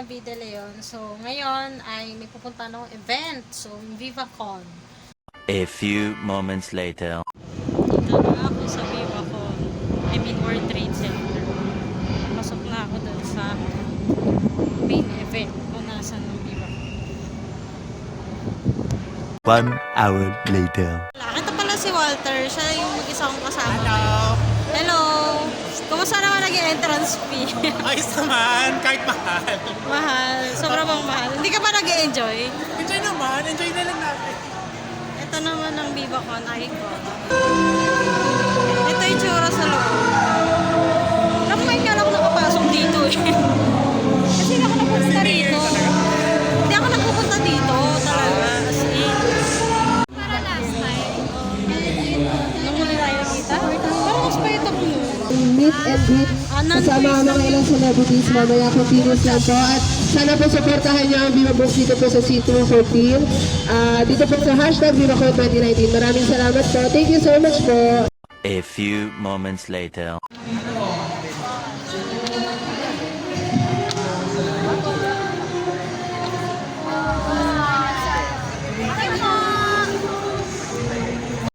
na Vida Leon. So, ngayon ay may pupunta ng event. So, VivaCon. A few moments later. Dito na ako sa VivaCon. I mean, World Trade Center. Pasok na ako dun sa main event kung nasan ng VivaCon. 1 hour later. Ito pala si Walter. Siya yung mag-isa kong kasama. Hello! Hello! Kumusta naman naging entrance fee? Ayos naman, kahit mahal. Mahal. Sobrang mahal. Hindi ka ba nag-enjoy? Enjoy naman, enjoy na lang natin. Ito naman ang VivaCon icon. Ito yung tsura sa loob. Ngayon nga lang ako nakapasok dito eh. Kasi hindi ako nagpupunta rito. Hindi ako nagpupunta dito talaga. As in. Para last time. Nung muli tayo nakita. Parang mas pa ito ko nun. Meet and greet kasama ang mga ilang celebrities mamaya continuous lang po at sana po supportahan niyo ang Viva Books dito po sa C214 dito po sa hashtag VivaCon 2019. Maraming salamat po. Thank you so much po. A few moments later.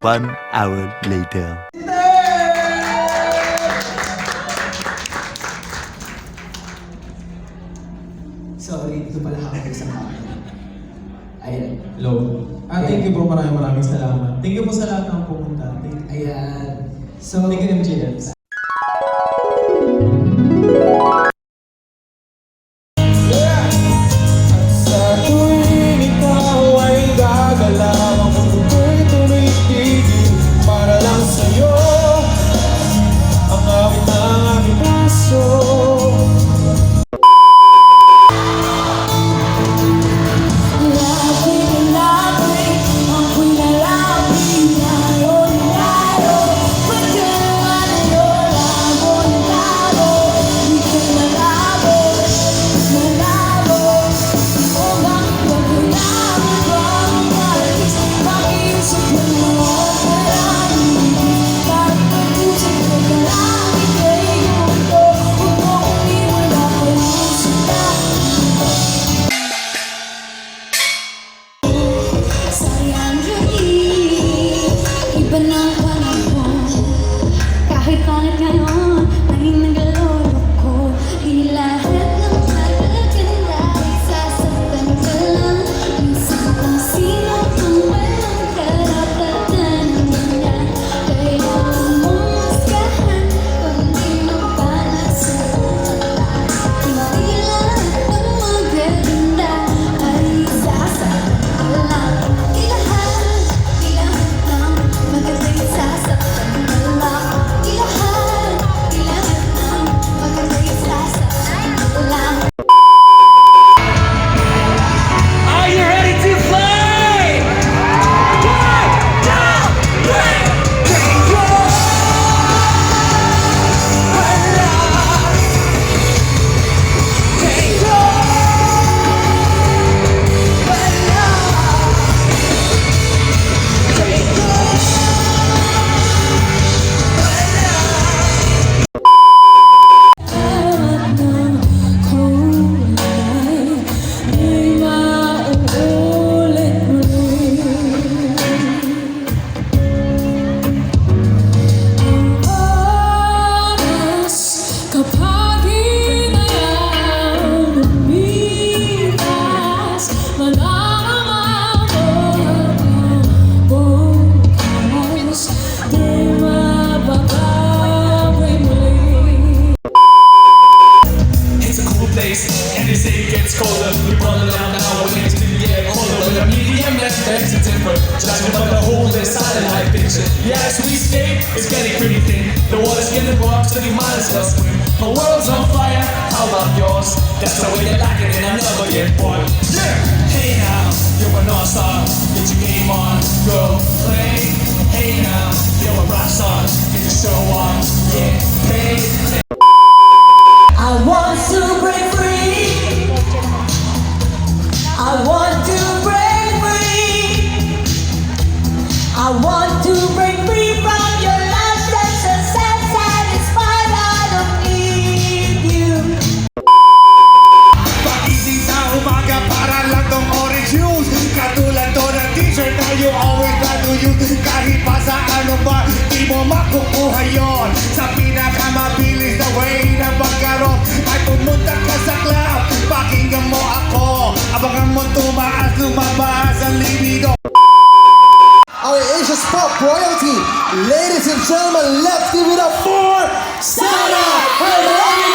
One hour later. Sorry, ito pala ako sa camera. Ayan. Hello. Thank you po, maraming salamat. Thank you po sa lahat ng pumunta. Ayan. So, Thank you, MJS. Sa tuwing ikaw ay gagalaw, ang mundo ko'y tumitigil para lang sa'yo. Ang awit ng aming puso. And they say it gets colder. We run around now when it's been getting colder. But the medium left begs a different judgment of the whole satellite picture. Yeah, as we skate, it's getting pretty thin. The water's getting rough, so you might as well swim. My world's on fire, how about yours? That's the way you like it, and I never get bored. Yeah! Hey now, you're an all-star. Get your game on, go play. Hey now, you're a rock star. Get your show on, get paid. I want to break free. I want to break free. I want to break free from your love. Such a sad, satisfied. I don't need you. Fuck Pop royalty. Ladies and gentlemen, let's give it up for Sara Geronimo!